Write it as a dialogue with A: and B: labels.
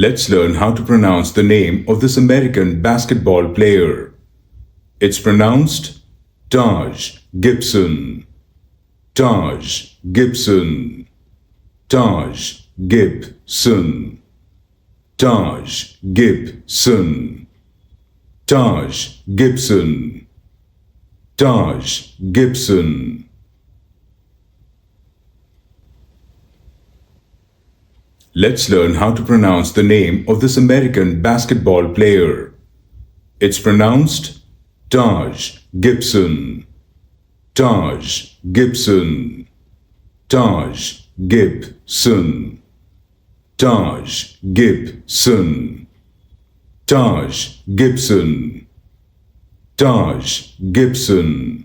A: Let's learn how to pronounce the name of this American basketball player. It's pronounced Taj Gibson. Taj Gibson. Taj Gibson. Taj Gibson. Taj Gibson. Taj Gibson. Let's learn how to pronounce the name of this American basketball player. It's pronounced Taj Gibson. Taj Gibson. Taj Gibson. Taj Gibson. Taj Gibson. Taj Gibson.